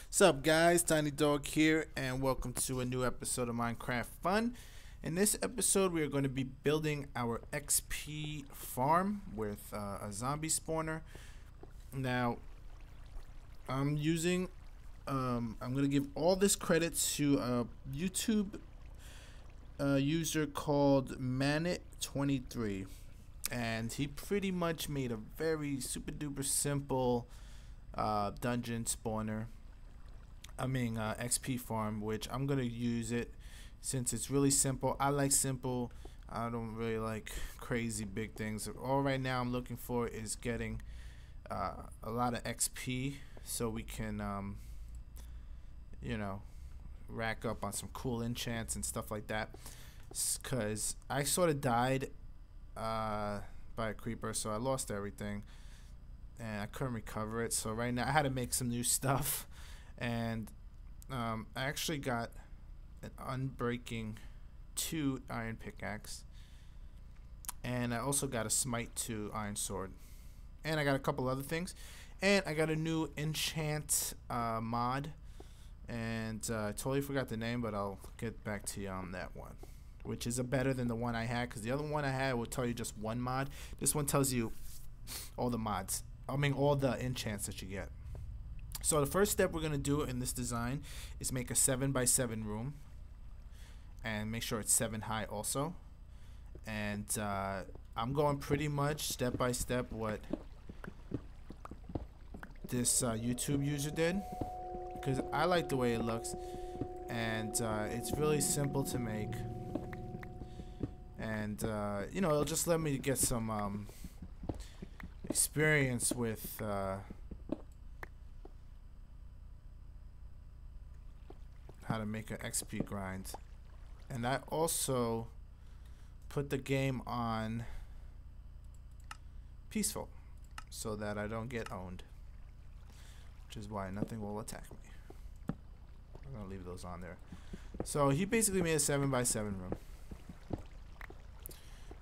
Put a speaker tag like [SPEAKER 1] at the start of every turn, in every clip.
[SPEAKER 1] Sup guys, Tiny Dog here and welcome to a new episode of Minecraft Fun. In this episode we are going to be building our XP farm with a zombie spawner. Now I'm going to give all this credit to a YouTube user called Manit23, and he pretty much made a very super duper simple dungeon spawner. XP farm, which I'm gonna use it since it's really simple. I like simple. I don't really like crazy big things. All right now I'm looking for is getting a lot of XP so we can you know rack up on some cool enchants and stuff like that. Cause I sort of died by a creeper, so I lost everything and I couldn't recover it. So right now I had to make some new stuff. And I actually got an Unbreaking 2 iron pickaxe, and I also got a Smite 2 iron sword, and I got a couple other things, and I got a new enchant mod, and I totally forgot the name, but I'll get back to you on that one, which is better than the one I had, because the other one I had would tell you just one mod. This one tells you all the mods, all the enchants that you get. So the first step we're going to do in this design is make a 7x7 room, and make sure it's 7 high also. And I'm going pretty much step by step what this YouTube user did, because I like the way it looks, and it's really simple to make, and it'll just let me get some experience with how to make an XP grind. And I also put the game on peaceful so that I don't get owned, which is why nothing will attack me. I'm gonna leave those on there. So he basically made a 7x7 room.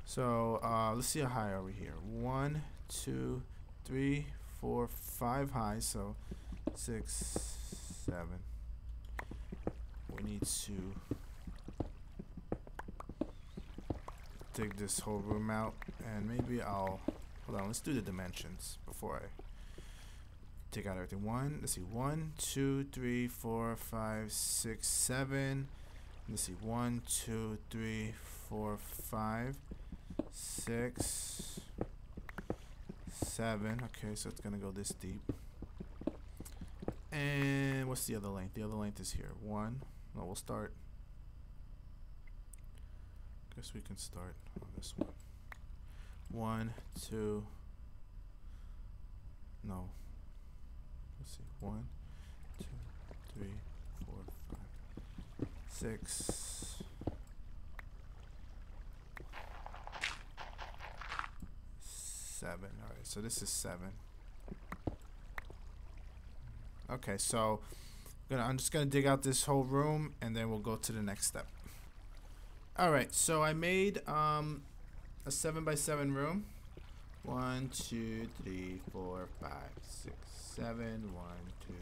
[SPEAKER 1] So let's see how high are we here. 1 2 3 4 5 high, so 6 7. We need to dig this whole room out, and maybe hold on, let's do the dimensions before I take out everything. Let's see, 1 2 3 4 5 6 7. Let's see, 1 2 3 4 5 6 7. Okay, so it's gonna go this deep. And what's the other length? The other length is here. No, we'll start. Guess we can start on this one. 1 2. No. Let's see. 1 2 3 4 5 6 7. All right. So this is 7. Okay. So I'm just gonna dig out this whole room, and then we'll go to the next step. Alright, so I made a 7x7 room. 1 2 3 4 5 6 7. 1 2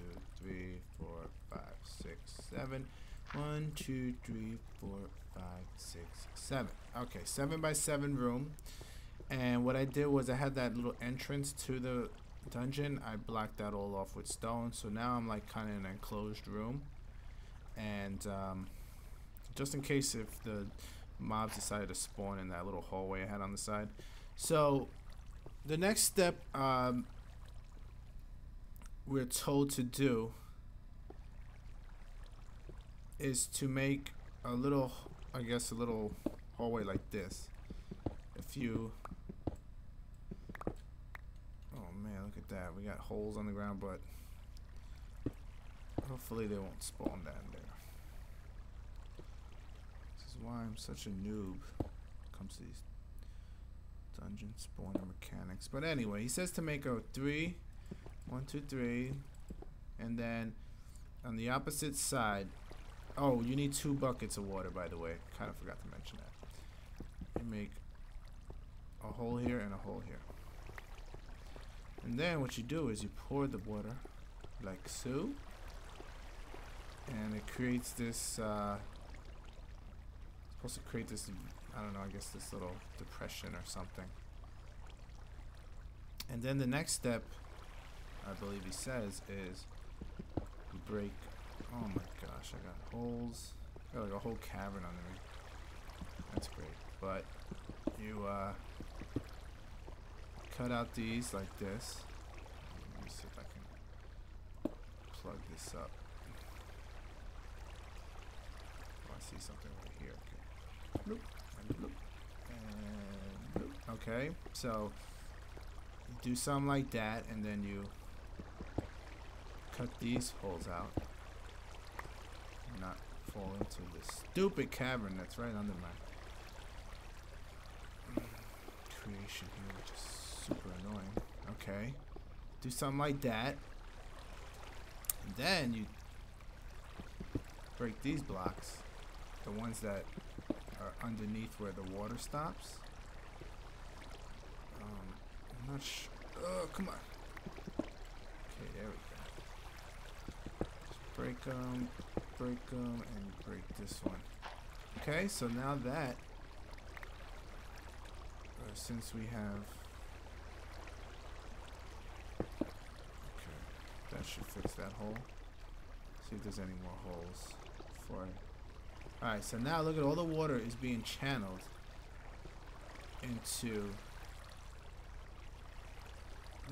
[SPEAKER 1] 3 4 5 6 7. 1 2 3 4 5 6 7. Okay, 7x7 room. And what I did was I had that little entrance to the dungeon. I blocked that all off with stone, so now I'm like kind of in an enclosed room. And just in case if the mobs decided to spawn in that little hallway I had on the side. So the next step we're told to do is to make a little, I guess, a little hallway like this. Oh man, look at that. We got holes on the ground, but hopefully they won't spawn down there. This is why I'm such a noob when it comes to these dungeon spawner mechanics. But anyway, he says to make a 3, 1 2 3, and then on the opposite side. Oh, you need 2 buckets of water, by the way. Kind of forgot to mention that. You make a hole here and a hole here. And then what you do is you pour the water like so. and it creates this supposed to create this, I don't know, I guess this little depression or something. And then the next step, I believe he says, is break. Oh my gosh, I got holes. I got like a whole cavern under me. That's great. But you cut out these like this. Let me see if I can plug this up. Oh, I see something right here. Okay. Bloop, and bloop, and bloop. Okay, so you do something like that, and then you cut these holes out. Not fall into this stupid cavern that's right under my creation here, which is super annoying. Okay, do something like that, and then you break these blocks, the ones that are underneath where the water stops. I'm not sure. Oh, come on. Okay, there we go. Just break them, and break this one. Okay, so now that, since we have, okay, that should fix that hole. See if there's any more holes for it. Alright, so now look at all the water is being channeled into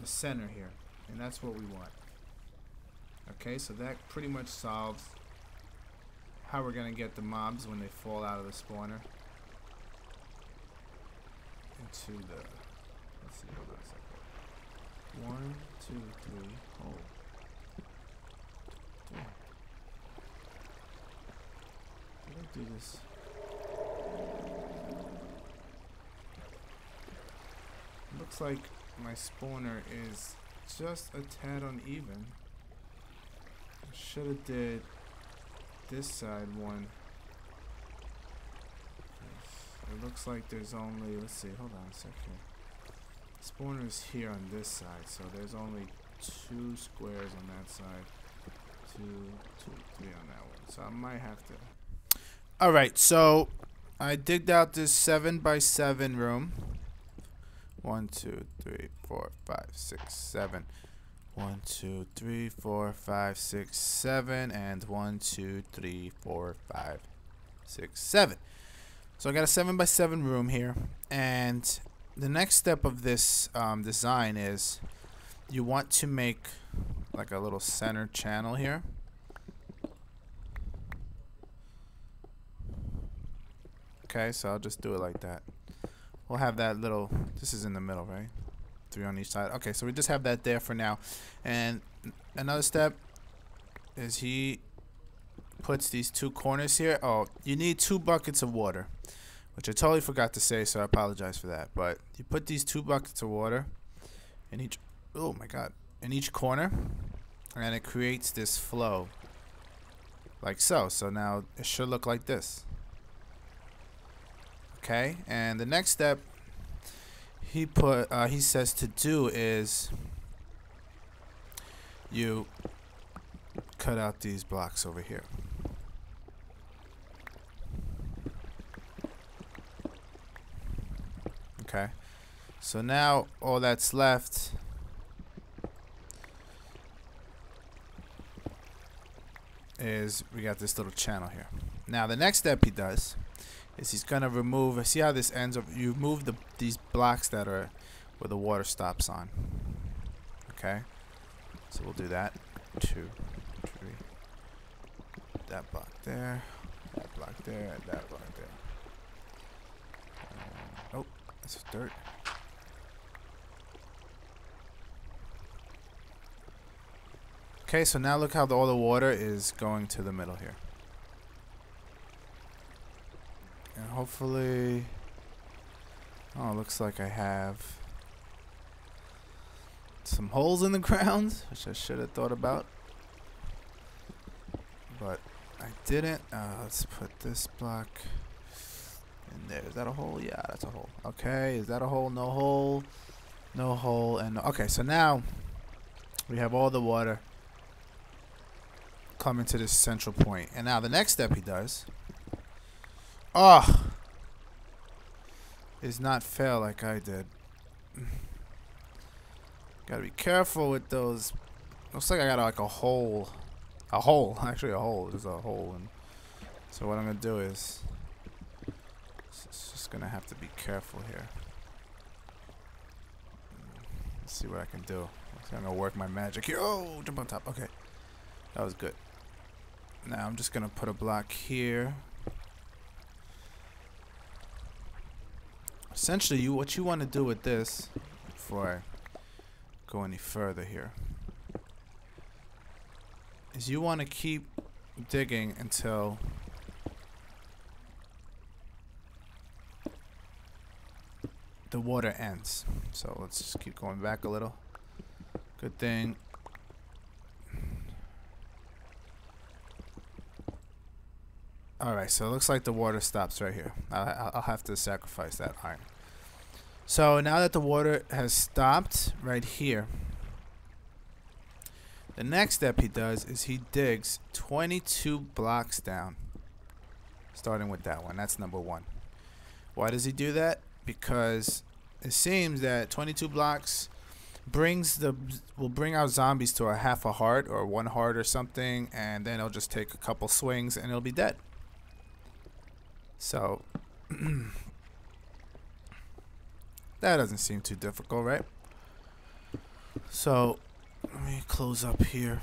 [SPEAKER 1] the center here, and that's what we want. Okay, so that pretty much solves how we're gonna get the mobs when they fall out of the spawner into the, let's see, hold on a second. 1, 2, 3, oh. Damn. Did I do this? Looks like my spawner is just a tad uneven. I should have did this side one. It looks like there's only, let's see, hold on a second. Spawner is here on this side, so there's only 2 squares on that side. 2, 2, 3 on that one. So I might have to. Alright, so I digged out this 7x7 room. 1, 2, 3, 4, 5, 6, 7. 1, 2, 3, 4, 5, 6, 7, and 1, 2, 3, 4, 5, 6, 7. So I got a 7x7 room here, and the next step of this design is you want to make like a little center channel here. Okay, so I'll just do it like that. We'll have that little, this is in the middle, right? 3 on each side. Okay, so we just have that there for now. And another step is he puts these 2 corners here. Oh, you need 2 buckets of water, which I totally forgot to say, so I apologize for that. But you put these 2 buckets of water in each, oh my god, in each corner, and it creates this flow like so. So now it should look like this. Okay, and the next step he says to do is you cut out these blocks over here. Okay, so now all that's left is we got this little channel here. Now the next step he does is he's gonna remove, see how this ends up, you move these blocks that are where the water stops on. Okay, so we'll do that. 2, 3, that block there, that block there, and that block there. Oh, that's dirt. Okay, so now look how all the water is going to the middle here. And hopefully, oh, it looks like I have some holes in the ground, which I should have thought about, but I didn't. Let's put this block in there. Is that a hole? Yeah, that's a hole. Okay, is that a hole? No hole. No hole. And okay, so now we have all the water coming to this central point. And now the next step he does, oh, is not fail like I did. Gotta be careful with those. Looks like I got like a hole. Actually a hole. There's a hole. And so what I'm gonna do is, it's just gonna have to be careful here. Let's see what I can do. I'm gonna work my magic here. Oh, jump on top. Okay, that was good. Now I'm just gonna put a block here. Essentially, what you want to do with this, before I go any further here, is you want to keep digging until the water ends. So let's just keep going back a little. Good thing. Alright, so it looks like the water stops right here. I'll have to sacrifice that iron. So now that the water has stopped right here, the next step he does is he digs 22 blocks down. Starting with that one. That's number one. Why does he do that? Because it seems that 22 blocks will bring out zombies to a half a heart or 1 heart or something, and then it'll just take a couple swings and it'll be dead. So that doesn't seem too difficult, right? So let me close up here,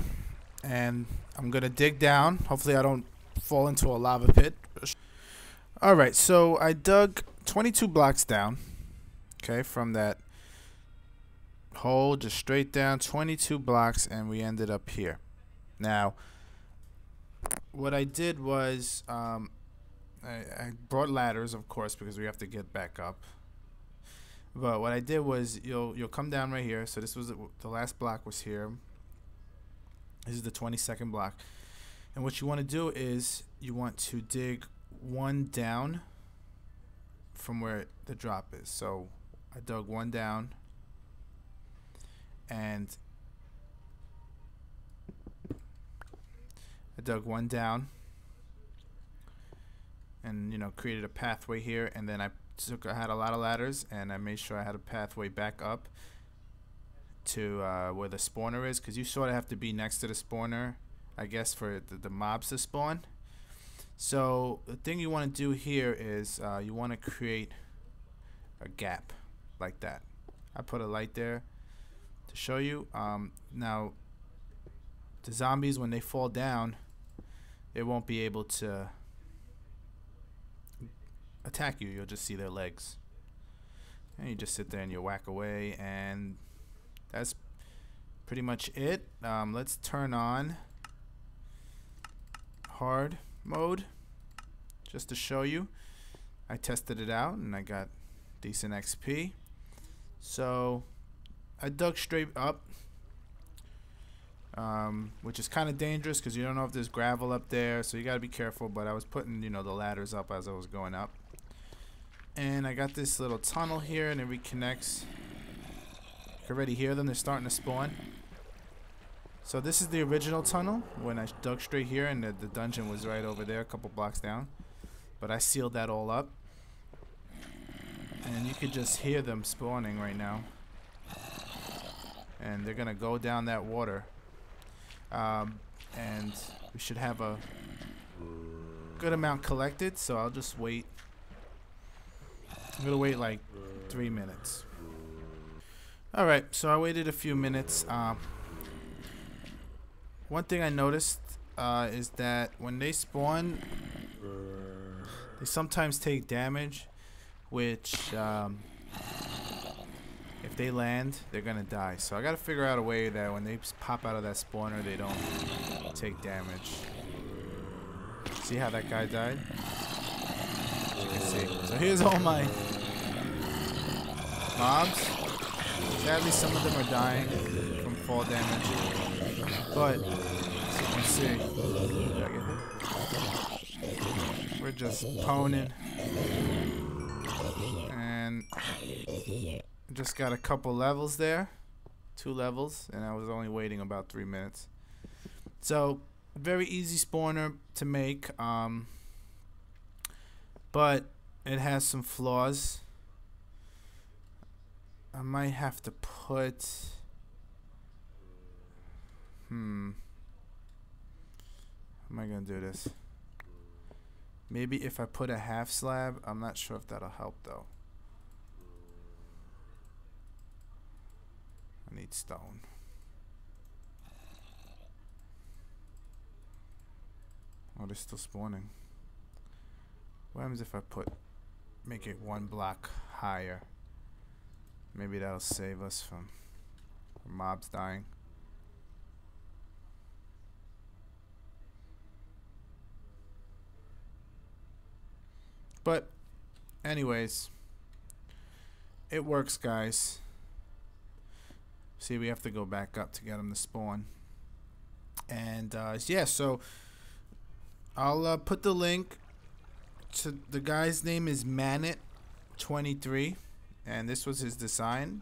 [SPEAKER 1] and I'm gonna dig down. Hopefully I don't fall into a lava pit. Alright, so I dug 22 blocks down, okay, from that hole, just straight down 22 blocks, and we ended up here. Now what I did was I brought ladders, of course, because we have to get back up. But what I did was, you'll come down right here. So this was the last block was here. This is the 22nd block. And what you want to do is you want to dig 1 down from where the drop is. So I dug 1 down, and I dug 1 down, and created a pathway here, and then I had a lot of ladders, and I made sure I had a pathway back up to where the spawner is, because you sort of have to be next to the spawner, I guess, for the mobs to spawn. So the thing you want to do here is you want to create a gap like that. I put a light there to show you. Now the zombies, when they fall down, they won't be able to attack you. You'll just see their legs, and you just sit there and you whack away, and that's pretty much it. Let's turn on hard mode just to show you. I tested it out and I got decent XP. So I dug straight up, which is kind of dangerous because you don't know if there's gravel up there, so you got to be careful. But I was putting the ladders up as I was going up. And I got this little tunnel here, and it reconnects. You can already hear them. They're starting to spawn. So this is the original tunnel when I dug straight here, and the dungeon was right over there, a couple blocks down. But I sealed that all up. And you could just hear them spawning right now. And they're going to go down that water. And we should have a good amount collected, so I'll just wait. I'm gonna wait like 3 minutes. Alright, so I waited a few minutes. One thing I noticed is that when they spawn, they sometimes take damage, which if they land, they're gonna die. So I gotta figure out a way that when they pop out of that spawner, they don't take damage. See how that guy died? As you can see. So here's all my mobs. Sadly, some of them are dying from fall damage. But as you can see, did I get hit? We're just poning. And just got a couple levels there. 2 levels, and I was only waiting about 3 minutes. So very easy spawner to make, but it has some flaws. I might have to put how am I gonna do this? Maybe if I put a half slab, I'm not sure if that'll help though. I need stone. Oh, they're still spawning. What happens if I make it one block higher? Maybe that'll save us from mobs dying. But anyways, it works, guys. See, we have to go back up to get them to spawn. And yeah, so I'll put the link to the guy's name is Manit23, and this was his design.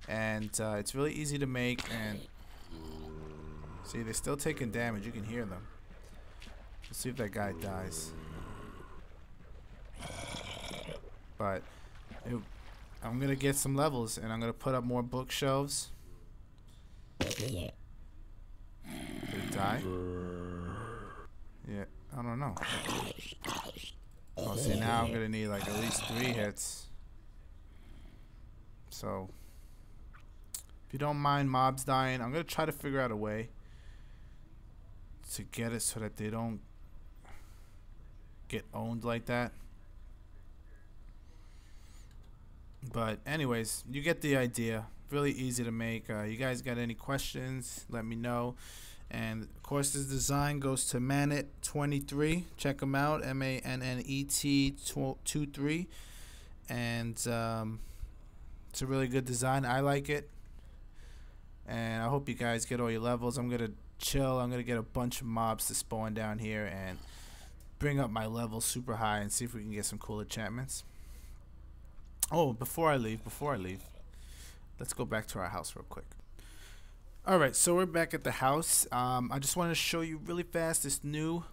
[SPEAKER 1] And it's really easy to make. And see, they're still taking damage. You can hear them. Let's see if that guy dies. But I'm gonna get some levels, and I'm gonna put up more bookshelves. Did it die? Yeah, I don't know. Oh, see, now I'm gonna need like at least 3 hits. So, if you don't mind mobs dying, I'm gonna try to figure out a way to get it so that they don't get owned like that. But anyways, you get the idea. Really easy to make. You guys got any questions, let me know. And of course, this design goes to Manit23. Check him out, MANNET23. And it's a really good design. I like it. And I hope you guys get all your levels. I'm gonna chill. I'm gonna get a bunch of mobs to spawn down here and bring up my level super high and see if we can get some cool enchantments. Oh, before I leave, let's go back to our house real quick. Alright, so we're back at the house. I just want to show you really fast this new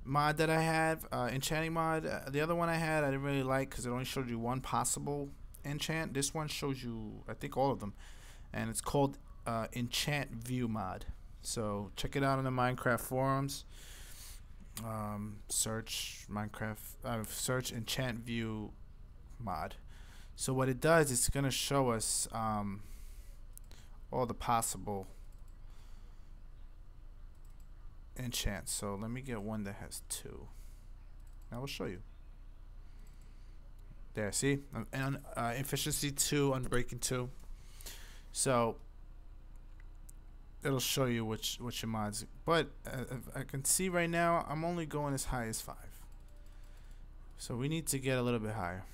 [SPEAKER 1] mod that I have, enchanting mod. The other one I had I didn't really like because it only showed you one possible enchant. This one shows you, I think, all of them. And it's called Enchant View mod. So check it out on the Minecraft forums. Search Minecraft, search Enchant View mod. So what it does, it's gonna show us all the possible enchants. So let me get one that has 2. I will show you. There, see, and efficiency 2, unbreaking 2. So it'll show you which your mods. But I can see right now I'm only going as high as 5. So we need to get a little bit higher.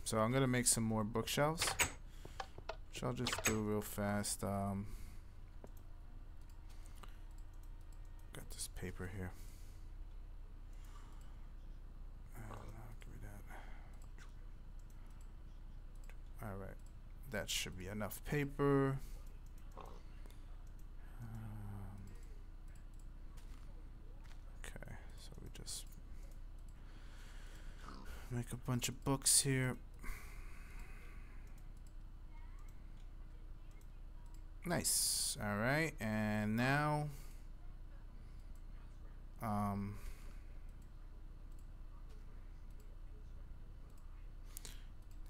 [SPEAKER 1] So I'm gonna make some more bookshelves, which I'll just do real fast. Got this paper here. Give me that. All right, that should be enough paper. Okay, so we just make a bunch of books here. Nice. All right, and now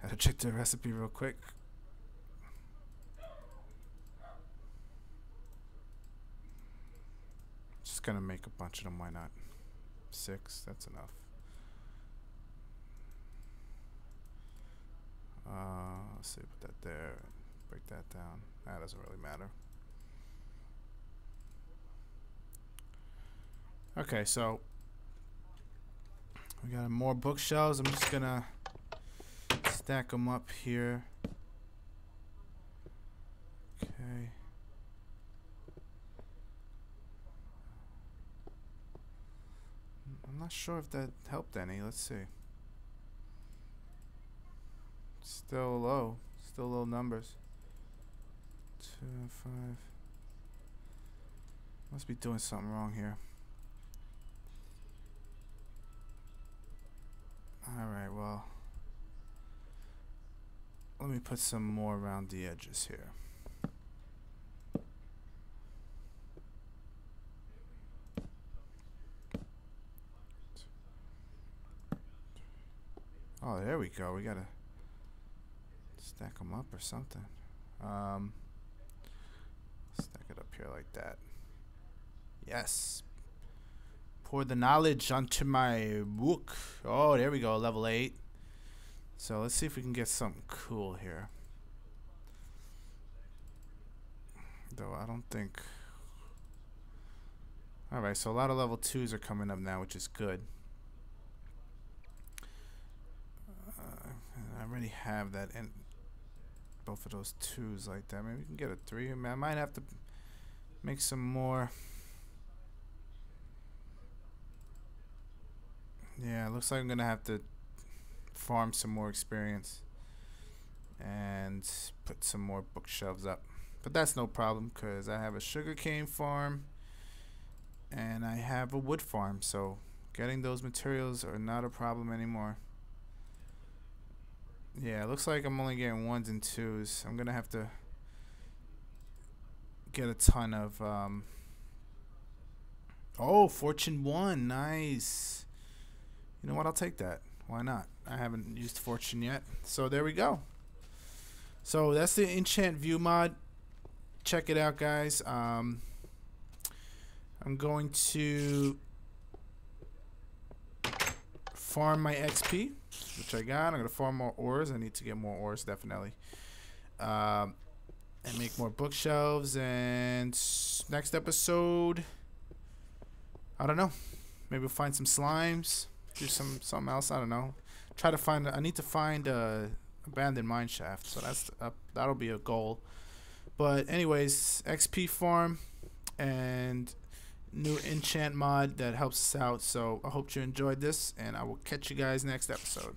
[SPEAKER 1] gotta check the recipe real quick. Just gonna make a bunch of them, why not? 6, that's enough. Let's see, put that there, break that down. That doesn't really matter. Okay, so we got more bookshelves. I'm just gonna stack them up here. Okay. I'm not sure if that helped any. Let's see. Still low. Still low numbers. 2, 5. Must be doing something wrong here. Alright, well, let me put some more around the edges here. Oh, there we go. We gotta stack them up or something. Stack it up here like that. Yes. Pour the knowledge onto my book. Oh, there we go. Level 8. So let's see if we can get something cool here. Though I don't think. Alright, so a lot of level 2s are coming up now, which is good. I already have that in both of those 2s like that. Maybe we can get a 3. I might have to make some more. Yeah, it looks like I'm gonna have to farm some more experience and put some more bookshelves up. But that's no problem because I have a sugarcane farm and I have a wood farm, so getting those materials are not a problem anymore. Yeah, it looks like I'm only getting 1s and 2s. I'm gonna have to get a ton of oh, Fortune 1, nice. You know what, I'll take that. Why not? I haven't used Fortune yet. So there we go. So that's the Enchant View mod. Check it out, guys. I'm going to farm my XP, which I got. I'm going to farm more ores. I need to get more ores, definitely. And make more bookshelves. And next episode, I don't know. Maybe we'll find some slimes. Do something else. I don't know. Try to find. I need to find a abandoned mine shaft. So that'll be a goal. But anyways, XP farm and new enchant mod that helps us out. So I hope you enjoyed this, and I will catch you guys next episode.